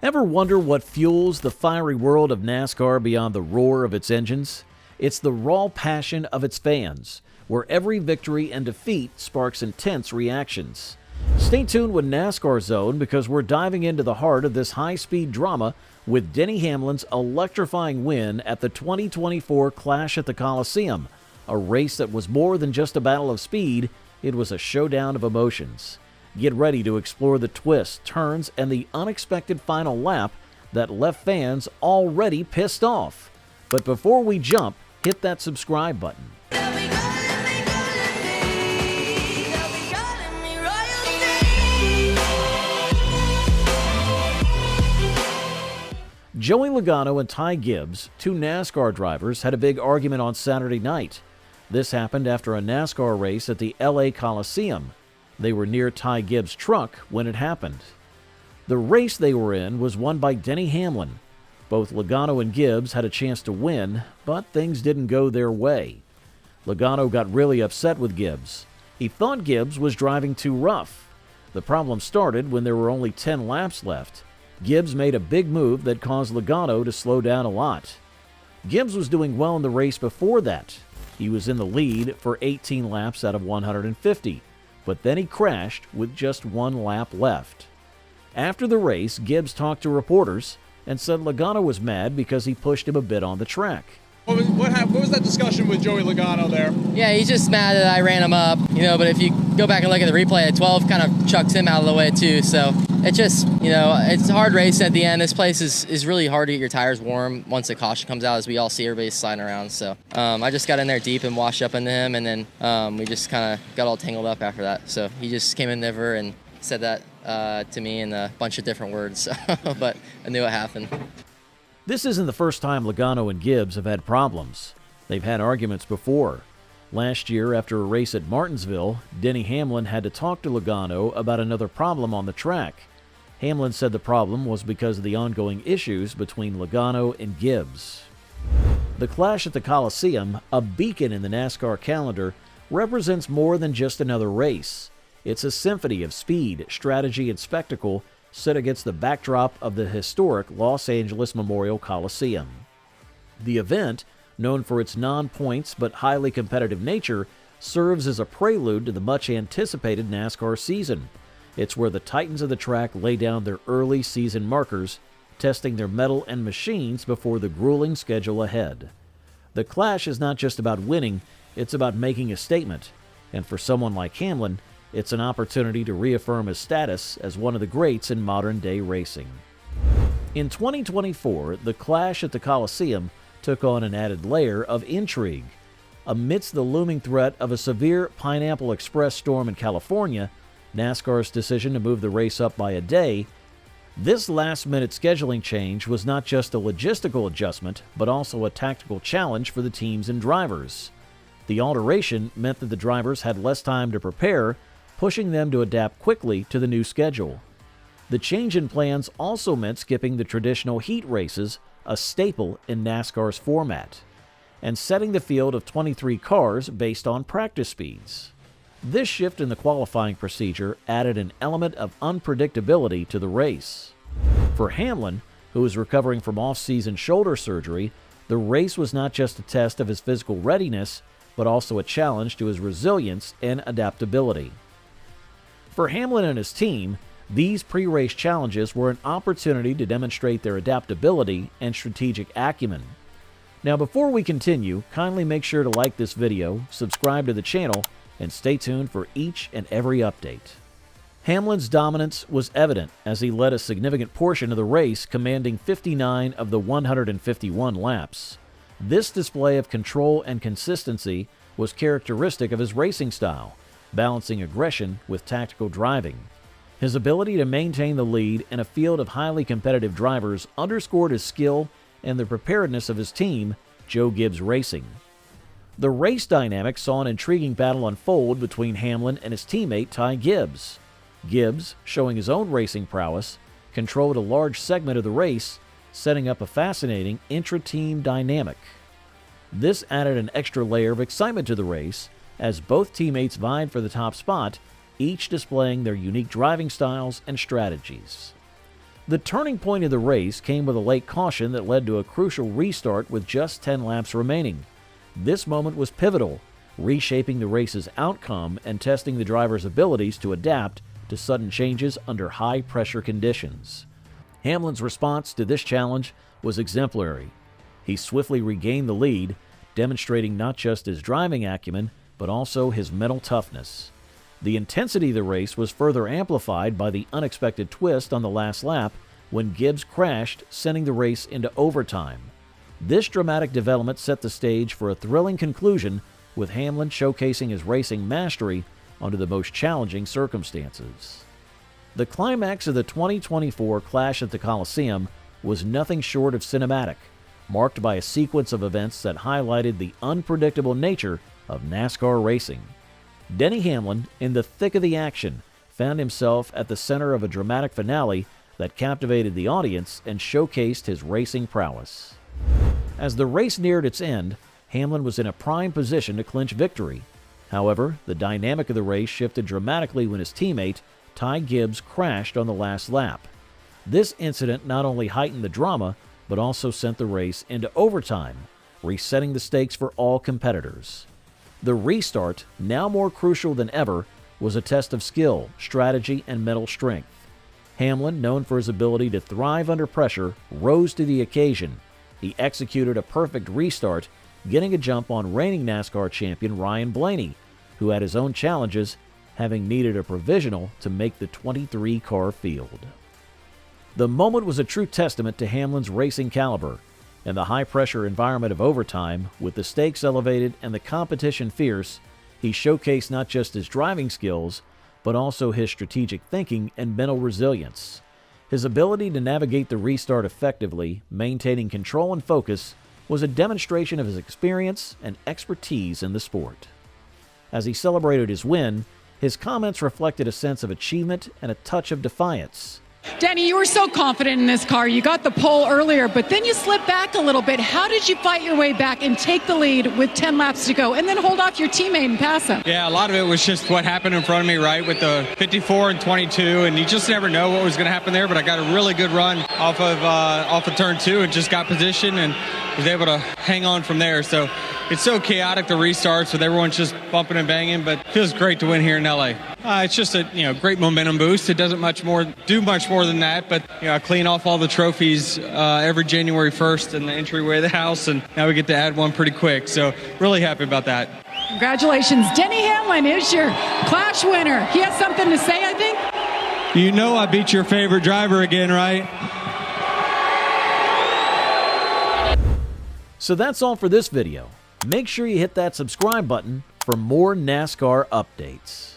Ever wonder what fuels the fiery world of NASCAR beyond the roar of its engines? It's the raw passion of its fans, where every victory and defeat sparks intense reactions. Stay tuned with NASCAR Zone because we're diving into the heart of this high-speed drama with Denny Hamlin's electrifying win at the 2024 Clash at the Coliseum, a race that was more than just a battle of speed, it was a showdown of emotions. Get ready to explore the twists, turns, and the unexpected final lap that left fans already pissed off. But before we jump, hit that subscribe button. Joey Logano and Ty Gibbs, two NASCAR drivers, had a big argument on Saturday night. This happened after a NASCAR race at the LA Coliseum. They were near Ty Gibbs' truck when it happened. The race they were in was won by Denny Hamlin. Both Logano and Gibbs had a chance to win, but things didn't go their way. Logano got really upset with Gibbs. He thought Gibbs was driving too rough. The problem started when there were only 10 laps left. Gibbs made a big move that caused Logano to slow down a lot. Gibbs was doing well in the race before that. He was in the lead for 18 laps out of 150, but then he crashed with just one lap left. After the race, Gibbs talked to reporters and said Logano was mad because he pushed him a bit on the track. What was that discussion with Joey Logano there? Yeah, he's just mad that I ran him up, but if you go back and look at the replay, 12 kind of chucks him out of the way too, so it's just, it's a hard race at the end. This place is really hard to get your tires warm once the caution comes out, as we all see everybody sliding around, so I just got in there deep and washed up into him, and then we just kind of got all tangled up after that, so he just came in there and said that to me in a bunch of different words, but I knew it happened. This isn't the first time Logano and Gibbs have had problems. They've had arguments before. Last year, after a race at Martinsville, Denny Hamlin had to talk to Logano about another problem on the track. Hamlin said the problem was because of the ongoing issues between Logano and Gibbs. The Clash at the Coliseum, a beacon in the NASCAR calendar, represents more than just another race. It's a symphony of speed, strategy, and spectacle set against the backdrop of the historic Los Angeles Memorial Coliseum. The event, known for its non-points but highly competitive nature, serves as a prelude to the much-anticipated NASCAR season. It's where the titans of the track lay down their early season markers, testing their mettle and machines before the grueling schedule ahead. The Clash is not just about winning, it's about making a statement, and for someone like Hamlin, it's an opportunity to reaffirm his status as one of the greats in modern-day racing. In 2024, the Clash at the Coliseum took on an added layer of intrigue. Amidst the looming threat of a severe Pineapple Express storm in California, NASCAR's decision to move the race up by a day, this last-minute scheduling change was not just a logistical adjustment, but also a tactical challenge for the teams and drivers. The alteration meant that the drivers had less time to prepare, pushing them to adapt quickly to the new schedule. The change in plans also meant skipping the traditional heat races, a staple in NASCAR's format, and setting the field of 23 cars based on practice speeds. This shift in the qualifying procedure added an element of unpredictability to the race. For Hamlin, who was recovering from off-season shoulder surgery, the race was not just a test of his physical readiness, but also a challenge to his resilience and adaptability. For Hamlin and his team, these pre-race challenges were an opportunity to demonstrate their adaptability and strategic acumen. Now, before we continue, kindly make sure to like this video, subscribe to the channel, and stay tuned for each and every update. Hamlin's dominance was evident as he led a significant portion of the race, commanding 59 of the 151 laps. This display of control and consistency was characteristic of his racing style, balancing aggression with tactical driving. His ability to maintain the lead in a field of highly competitive drivers underscored his skill and the preparedness of his team, Joe Gibbs Racing. The race dynamic saw an intriguing battle unfold between Hamlin and his teammate Ty Gibbs. Gibbs, showing his own racing prowess, controlled a large segment of the race, setting up a fascinating intra-team dynamic. This added an extra layer of excitement to the race, as both teammates vied for the top spot, each displaying their unique driving styles and strategies. The turning point of the race came with a late caution that led to a crucial restart with just 10 laps remaining. This moment was pivotal, reshaping the race's outcome and testing the driver's abilities to adapt to sudden changes under high-pressure conditions. Hamlin's response to this challenge was exemplary. He swiftly regained the lead, demonstrating not just his driving acumen, but also his mental toughness. The intensity of the race was further amplified by the unexpected twist on the last lap when Gibbs crashed, sending the race into overtime. This dramatic development set the stage for a thrilling conclusion, with Hamlin showcasing his racing mastery under the most challenging circumstances. The climax of the 2024 Clash at the Coliseum was nothing short of cinematic, marked by a sequence of events that highlighted the unpredictable nature of NASCAR racing. Denny Hamlin, in the thick of the action, found himself at the center of a dramatic finale that captivated the audience and showcased his racing prowess. As the race neared its end, Hamlin was in a prime position to clinch victory. However, the dynamic of the race shifted dramatically when his teammate, Ty Gibbs, crashed on the last lap. This incident not only heightened the drama, but also sent the race into overtime, resetting the stakes for all competitors. The restart, now more crucial than ever, was a test of skill, strategy, and mental strength. Hamlin, known for his ability to thrive under pressure, rose to the occasion. He executed a perfect restart, getting a jump on reigning NASCAR champion Ryan Blaney, who had his own challenges, having needed a provisional to make the 23-car field. The moment was a true testament to Hamlin's racing caliber. In the high-pressure environment of overtime, with the stakes elevated and the competition fierce, he showcased not just his driving skills, but also his strategic thinking and mental resilience. His ability to navigate the restart effectively, maintaining control and focus, was a demonstration of his experience and expertise in the sport. As he celebrated his win, his comments reflected a sense of achievement and a touch of defiance. Denny, you were so confident in this car. You got the pole earlier, but then you slipped back a little bit. How did you fight your way back and take the lead with 10 laps to go and then hold off your teammate and pass him? Yeah, a lot of it was just what happened in front of me, right, with the 54 and 22, and you just never know what was going to happen there, but I got a really good run off of turn 2 and just got position and was able to hang on from there. So it's so chaotic, the restarts, with everyone just bumping and banging, but it feels great to win here in LA. It's just a great momentum boost. It doesn't do much more than that, but I clean off all the trophies every January 1st in the entryway of the house, and now we get to add one pretty quick. So really happy about that. Congratulations. Denny Hamlin is your Clash winner. He has something to say, I think. You know I beat your favorite driver again, right? So that's all for this video. Make sure you hit that subscribe button for more NASCAR updates.